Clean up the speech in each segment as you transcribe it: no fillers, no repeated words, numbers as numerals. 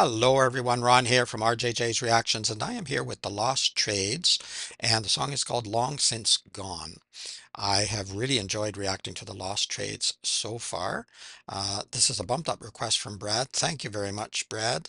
Hello everyone, Ron here from RJJ's Reactions, and I am here with The Lost Trades, and the song is called Long Since Gone. I have really enjoyed reacting to The Lost Trades so far. This is a bumped up request from Brad. Thank you very much, Brad.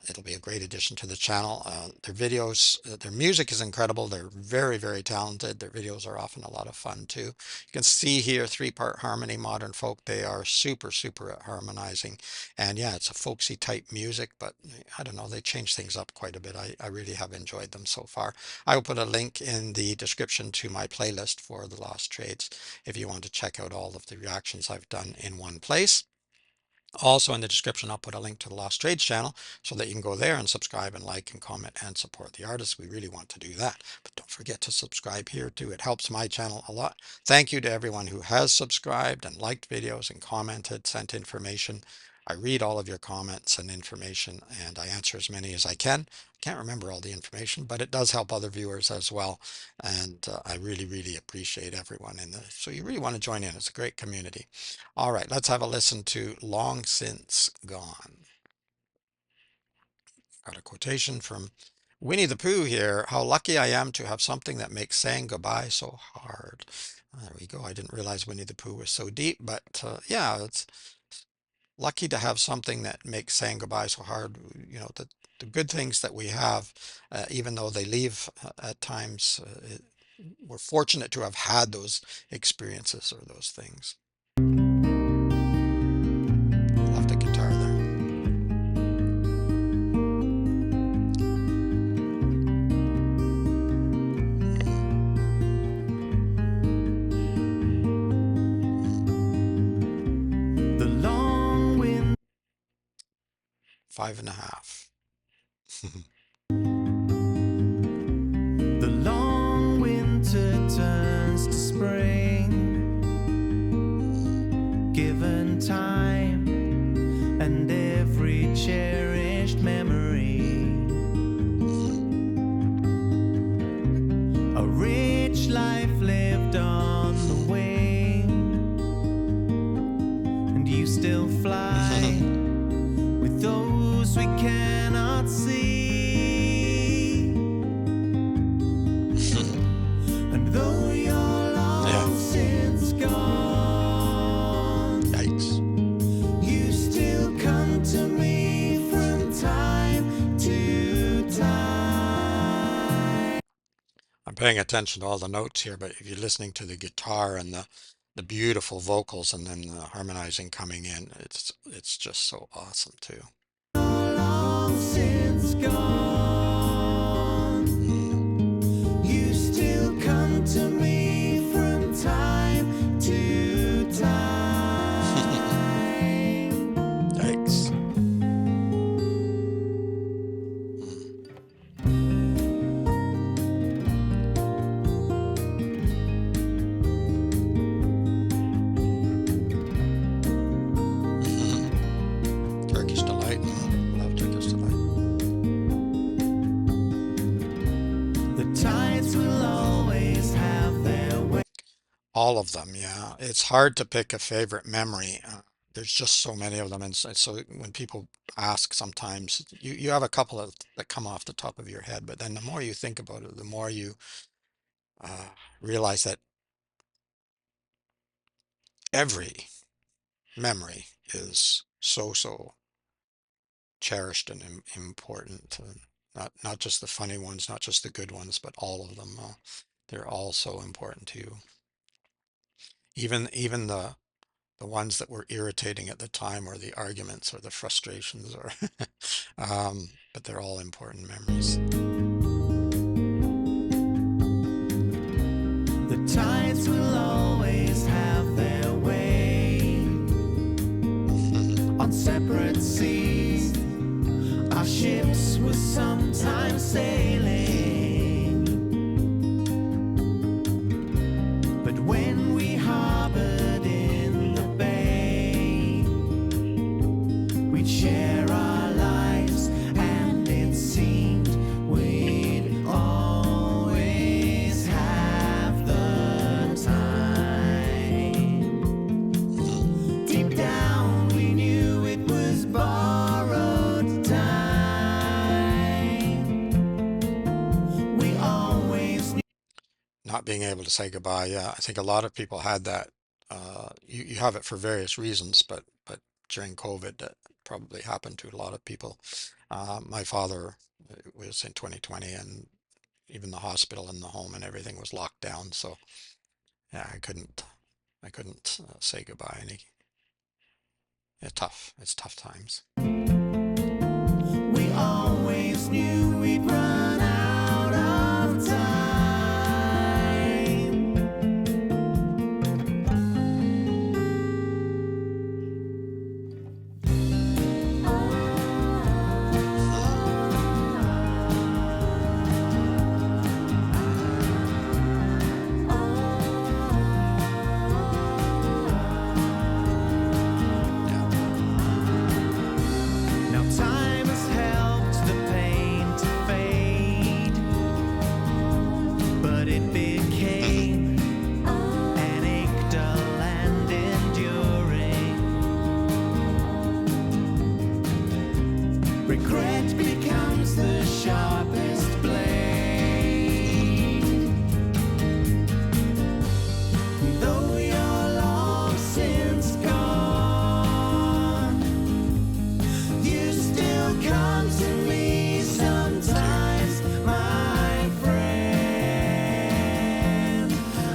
It'll be a great addition to the channel. Their videos, their music is incredible. They're very, very talented. Their videos are often a lot of fun too. You can see here three-part harmony, modern folk. They are super, super at harmonizing. And yeah, it's a folksy type music, but I don't know, they change things up quite a bit. I really have enjoyed them so far. I will put a link in the description to my playlist for The Lost Trades if you want to check out all of the reactions I've done in one place. Also in the description, I'll put a link to the Lost Trades channel so that you can go there and subscribe and like and comment and support the artists. We really want to do that. But don't forget to subscribe here too. It helps my channel a lot. Thank you to everyone who has subscribed and liked videos and commented, sent information. I read all of your comments and information, and I answer as many as I can. I can't remember all the information, but it does help other viewers as well. And I really, really appreciate everyone in this. So you really want to join in. It's a great community. All right, let's have a listen to Long Since Gone. Got a quotation from Winnie the Pooh here. How lucky I am to have something that makes saying goodbye so hard. There we go. I didn't realize Winnie the Pooh was so deep, but yeah, it's lucky to have something that makes saying goodbye so hard. You know, the good things that we have, even though they leave at times, we're fortunate to have had those experiences or those things. Love the guitar there. The long wind. 5.5. The long winter turns to spring, given time and every cherished memory. A rich life lived on the wing, and you still fly with those we cannot see. And though you're long since gone, Yikes. you still come to me from time to time. I'm paying attention to all the notes here, but if you're listening to the guitar and the beautiful vocals and then the harmonizing coming in, it's just so awesome too. Long since gone, you still come to me from time to time. Yikes. Turkish Delight. Love Turkish Delight. The tides will always have their way. All of them, yeah. It's hard to pick a favorite memory. There's just so many of them, and so when people ask, sometimes you have a couple of that come off the top of your head, but then the more you think about it, the more you uh, realize that every memory is so cherished and important. Not just the funny ones, not just the good ones, but all of them. They're all so important to you. Even the ones that were irritating at the time, or the arguments, or the frustrations, or but they're all important memories. The tides will always have their way. On separate seas, our ships were sometimes sailing. But when we harbored in the bay, we'd share our lives, and it seemed we'd always have the time. Deep down we knew it was borrowed time. not being able to say goodbye. Yeah, I think a lot of people had that. You have it for various reasons, but during COVID, that probably happened to a lot of people. My father was in 2020, and even the hospital and the home and everything was locked down. So yeah, I couldn't say goodbye. And it's tough. It's tough times. We always knew we'd run out of time. Yeah. Now time has helped the pain to fade, but it became an ache dull and enduring. Regret becomes the sharpest blade. Though you're long since gone, you still come to me sometimes, my friend.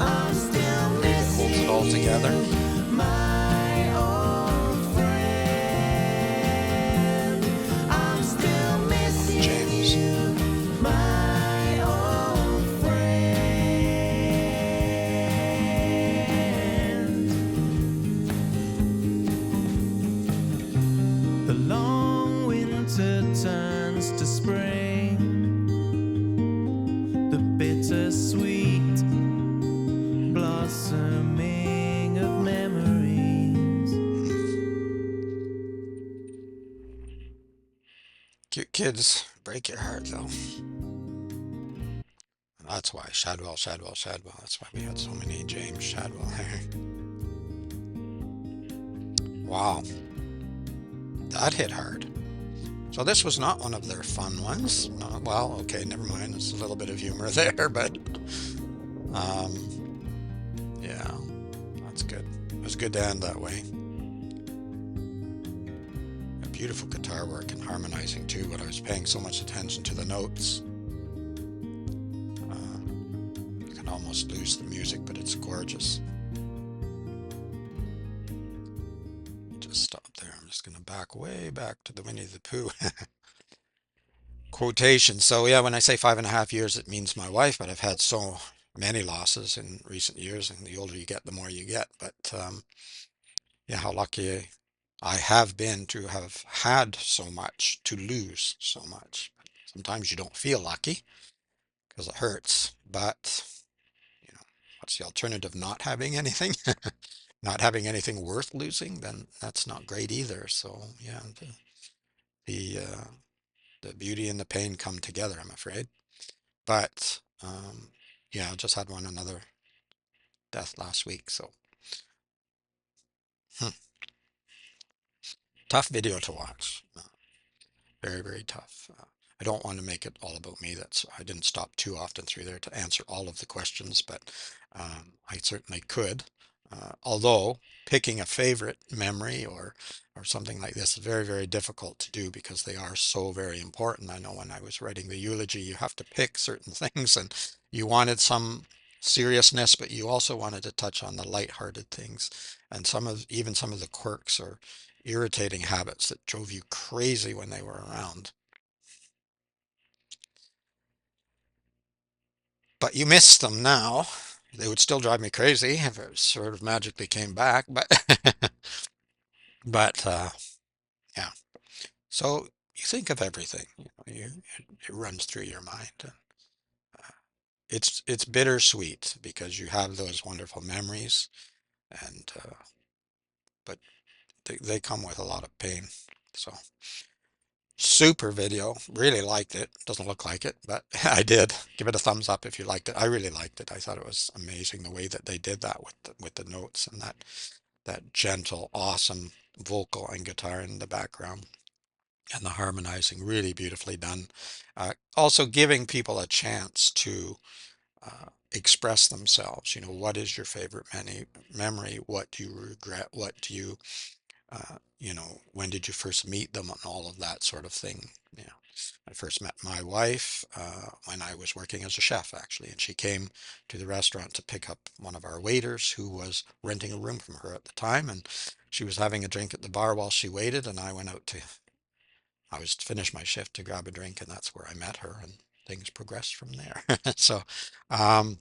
I'm still Holds missing it all together. you, my old friend. I'm still missing James. you, my old friend. The long winter turns to spring, the bittersweet blossoming of memories. Cute kids break your heart though. That's why Shadwell, Shadwell, Shadwell. That's why we had so many James Shadwell here. Wow, that hit hard. So this was not one of their fun ones. Well, okay, never mind. There's a little bit of humor there, but um, yeah, that's good. It was good to end that way. A beautiful guitar work and harmonizing too, but I was paying so much attention to the notes. You can almost lose the music, but it's gorgeous. Just stop there. I'm just going to back way back to the Winnie the Pooh quotation. So yeah, when I say 5.5 years, it means my wife, but I've had so many losses in recent years, and the older you get, the more you get. But yeah, how lucky I have been to have had so much, to lose so much. Sometimes you don't feel lucky because it hurts, but what's the alternative? Not having anything, not having anything worth losing, then that's not great either. So yeah, the uh, the beauty and the pain come together, I'm afraid. But yeah, I just had another death last week, so tough video to watch. Very, very tough. I don't want to make it all about me. I didn't stop too often through there to answer all of the questions, but I certainly could. Although picking a favorite memory or something like this is very, very difficult to do because they are so very important. I know when I was writing the eulogy, you have to pick certain things, and you wanted some seriousness, but you also wanted to touch on the lighthearted things and even some of the quirks or irritating habits that drove you crazy when they were around. But you miss them now. They would still drive me crazy if it sort of magically came back, but but yeah. So you think of everything, it runs through your mind. It's bittersweet because you have those wonderful memories, and but they come with a lot of pain. So super video, really liked it. Doesn't look like it, but I did. Give it a thumbs up if you liked it. I really liked it. I thought it was amazing the way that they did that with the notes and that gentle, awesome vocal and guitar in the background, and the harmonizing really beautifully done. Also giving people a chance to express themselves. What is your favorite memory? What do you regret? What do you, when did you first meet them and all of that sort of thing? Yeah. I first met my wife when I was working as a chef, actually, and she came to the restaurant to pick up one of our waiters who was renting a room from her at the time, and she was having a drink at the bar while she waited, and I was to finish my shift to grab a drink, and that's where I met her, and things progressed from there. So, um,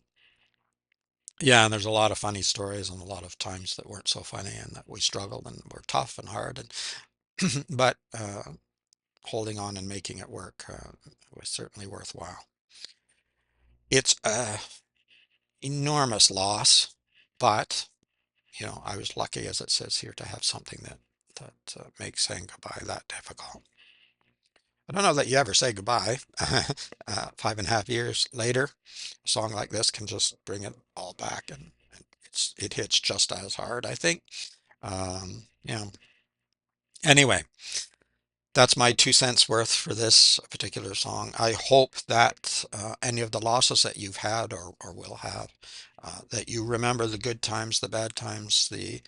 yeah, and there's a lot of funny stories and a lot of times that weren't so funny and that we struggled and were tough and hard, and but holding on and making it work was certainly worthwhile. It's a enormous loss, but I was lucky, as it says here, to have something that makes saying goodbye that difficult. I don't know that you ever say goodbye. 5.5 years later, a song like this can just bring it all back, and it hits just as hard, I think. Yeah. Anyway, that's my 2 cents worth for this particular song. I hope that any of the losses that you've had or will have, that you remember the good times, the bad times, the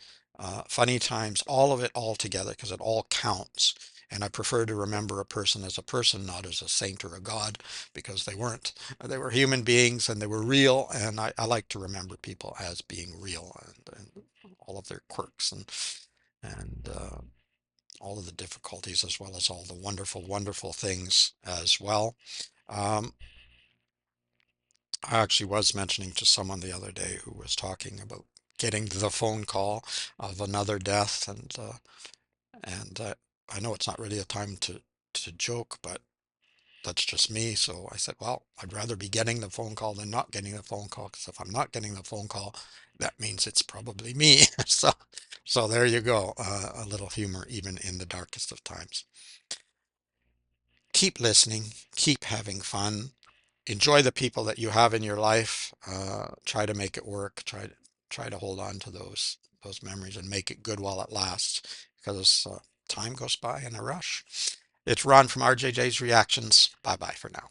funny times, all of it all together, because it all counts. And I prefer to remember a person as a person, not as a saint or a god, because they weren't. They were human beings and they were real. And I like to remember people as being real, and all of their quirks and all of the difficulties, as well as all the wonderful, wonderful things as well. Um, I actually was mentioning to someone the other day who was talking about getting the phone call of another death, and I know it's not really a time to joke, but that's just me. So I said, well, I'd rather be getting the phone call than not getting the phone call, because if I'm not getting the phone call, that means it's probably me. So there you go. A little humor even in the darkest of times. Keep listening, keep having fun, enjoy the people that you have in your life. Try to make it work. Try to hold on to those memories and make it good while it lasts, because time goes by in a rush. It's Ron from RJJ's Reactions. Bye bye for now.